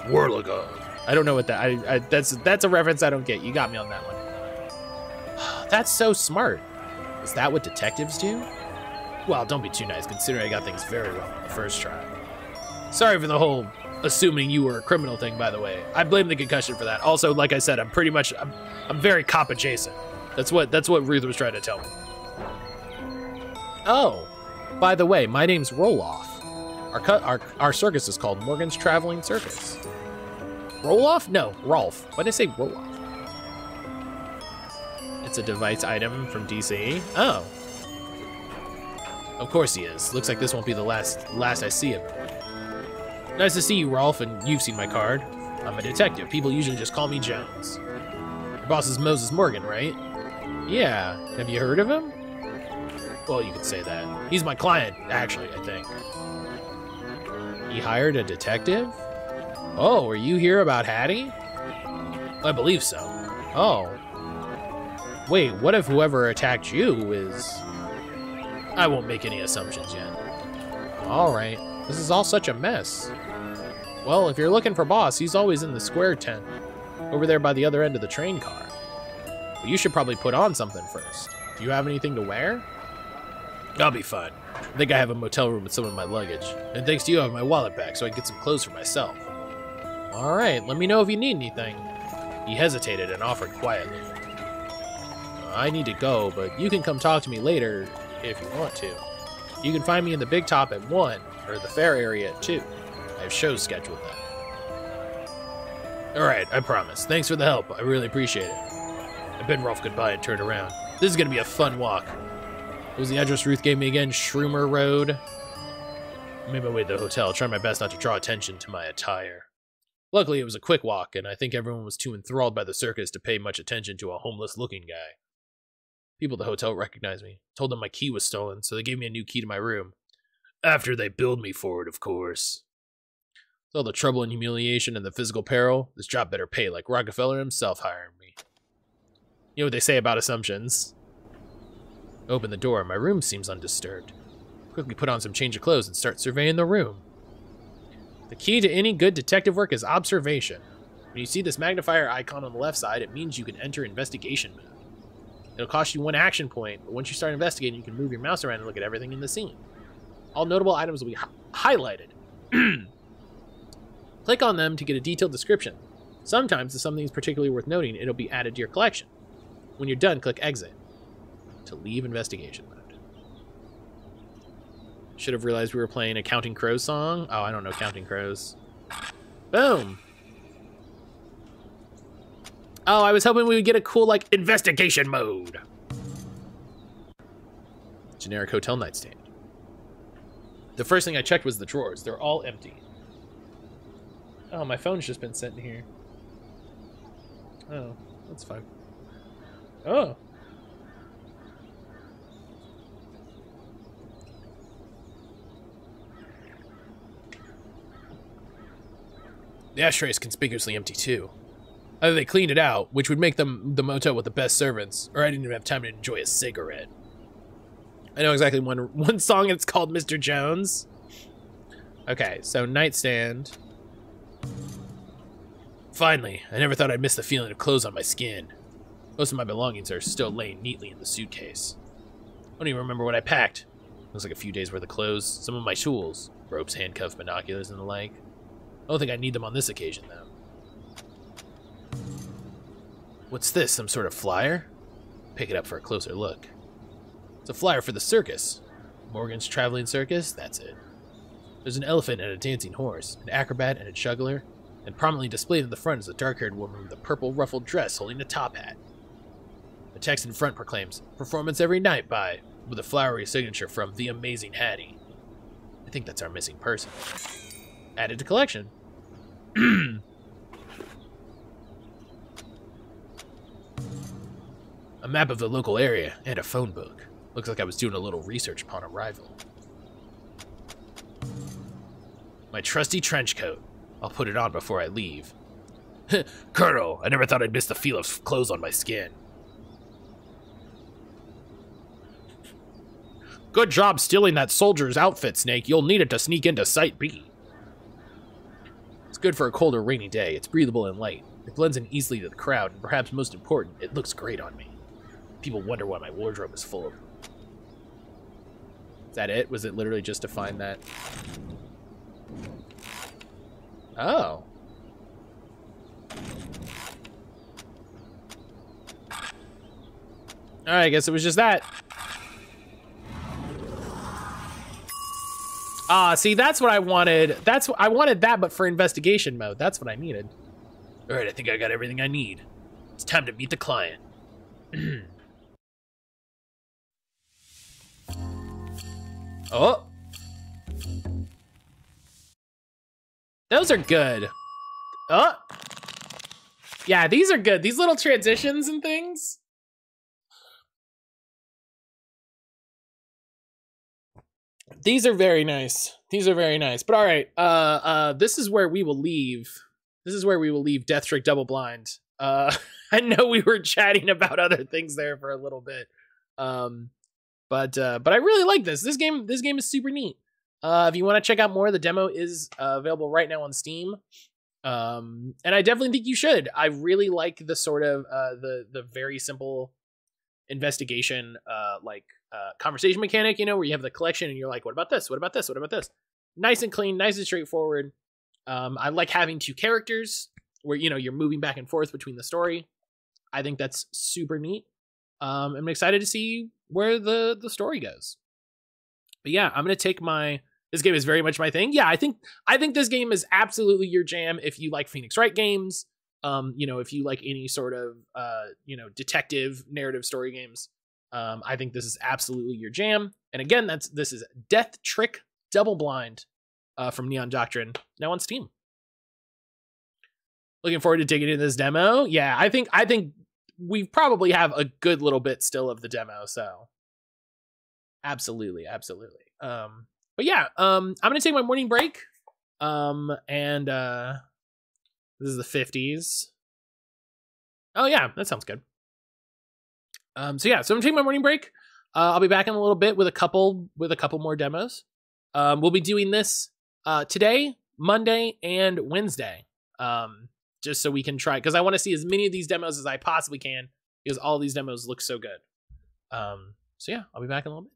Warlagog. I don't know what that. That's a reference I don't get. You got me on that one. That's so smart. Is that what detectives do? Well, don't be too nice, considering I got things very wrong on the first try. Sorry for the whole assuming you were a criminal thing, by the way. I blame the concussion for that. Also, like I said, I'm very cop adjacent. That's what Ruth was trying to tell me. Oh, by the way, my name's Roloff. Our circus is called Morgan's Traveling Circus. Roloff? No, Rolf. Why did I say Roloff? It's a device item from DC. Oh. Of course he is. Looks like this won't be the last I see of him. Nice to see you, Rolf, and you've seen my card. I'm a detective. People usually just call me Jones. Your boss is Moses Morgan, right? Yeah. Have you heard of him? Well, you could say that. He's my client, actually, I think. He hired a detective? Oh, are you here about Hattie? I believe so. Oh. Wait, what if whoever attacked you is... I won't make any assumptions yet. Alright. This is all such a mess. Well, if you're looking for boss, he's always in the square tent, over there by the other end of the train car. But you should probably put on something first. Do you have anything to wear? I'll be fine. I think I have a motel room with some of my luggage. And thanks to you, I have my wallet back, so I can get some clothes for myself. Alright, let me know if you need anything. He hesitated and offered quietly. I need to go, but you can come talk to me later if you want to. You can find me in the Big Top at 1, or the fair area at 2. I have shows scheduled then. Alright, I promise. Thanks for the help. I really appreciate it. I bid Rolf goodbye and turned around. This is gonna be a fun walk. What was the address Ruth gave me again? Shroomer Road? I made my way to the hotel, trying my best not to draw attention to my attire. Luckily, it was a quick walk, and I think everyone was too enthralled by the circus to pay much attention to a homeless-looking guy. People at the hotel recognized me. Told them my key was stolen, so they gave me a new key to my room. After they billed me for it, of course. With all the trouble and humiliation and the physical peril, this job better pay, like Rockefeller himself hired me. You know what they say about assumptions. I open the door. My room seems undisturbed. Quickly put on some change of clothes and start surveying the room. The key to any good detective work is observation. When you see this magnifier icon on the left side, it means you can enter investigation mode. It'll cost you 1 action point, but once you start investigating, you can move your mouse around and look at everything in the scene. All notable items will be highlighted. Click on them to get a detailed description. Sometimes, if something is particularly worth noting, it'll be added to your collection. When you're done, click Exit to leave investigation mode. Should have realized we were playing a Counting Crows song. Oh, I don't know Counting Crows. Boom! Oh, I was hoping we would get a cool, like, investigation mode. Generic hotel nightstand. The first thing I checked was the drawers. They're all empty. Oh, my phone's just been sent in here. Oh, that's fine. Oh. The ashtray is conspicuously empty, too. Either they cleaned it out, which would make them the motel with the best servants, or I didn't even have time to enjoy a cigarette. I know exactly one song, and it's called Mr. Jones. Okay, so nightstand. Finally, I never thought I'd miss the feeling of clothes on my skin. Most of my belongings are still laying neatly in the suitcase. I don't even remember what I packed. Looks like a few days worth of clothes, some of my tools, ropes, handcuffs, binoculars, and the like. I don't think I need them on this occasion, though. What's this, some sort of flyer? Pick it up for a closer look. It's a flyer for the circus. Morgan's Traveling Circus? That's it. There's an elephant and a dancing horse, an acrobat and a juggler, and prominently displayed in the front is a dark-haired woman with a purple ruffled dress holding a top hat. The text in front proclaims, "Performance every night by," with a flowery signature from The Amazing Hattie. I think that's our missing person. Added to collection. A map of the local area and a phone book. Looks like I was doing a little research upon arrival. My trusty trench coat. I'll put it on before I leave. Colonel, I never thought I'd miss the feel of clothes on my skin. Good job stealing that soldier's outfit, Snake. You'll need it to sneak into Site B. It's good for a cold or rainy day. It's breathable and light. It blends in easily to the crowd, and perhaps most important, it looks great on me. People wonder why my wardrobe is full of them. Is that it? Was it literally just to find that? Oh. Alright, I guess it was just that. Ah, see, that's what I wanted. I wanted that, but for investigation mode. That's what I needed. Alright, I think I got everything I need. It's time to meet the client. Oh. Those are good. Oh. Yeah, these are good. These little transitions and things. These are very nice. These are very nice. But all right, this is where we will leave. This is where we will leave Death Trick Double Blind. I know we were chatting about other things there for a little bit. But I really like this. This game is super neat. If you want to check out more, the demo is available right now on Steam. And I definitely think you should. I really like the sort of the very simple investigation conversation mechanic, you know, where you have the collection and you're like, what about this? What about this? What about this? Nice and clean, nice and straightforward. I like having two characters where, you know, you're moving back and forth between the story. I think that's super neat. I'm excited to see where the story goes. But yeah, I'm going to take this game is very much my thing. Yeah, I think this game is absolutely your jam if you like Phoenix Wright games. You know, if you like any sort of, you know, detective narrative story games. I think this is absolutely your jam. And again, this is Death Trick Double Blind from Neon Doctrine, now on Steam. Looking forward to digging into this demo. Yeah, I think we probably have a good little bit still of the demo, so absolutely. But yeah, I'm gonna take my morning break. And this is the 50s. Oh yeah, that sounds good. So yeah, so I'm taking my morning break. I'll be back in a little bit with a couple more demos. We'll be doing this today, Monday, and Wednesday. Just so we can try, because I want to see as many of these demos as I possibly can, because all these demos look so good. So yeah, I'll be back in a little bit.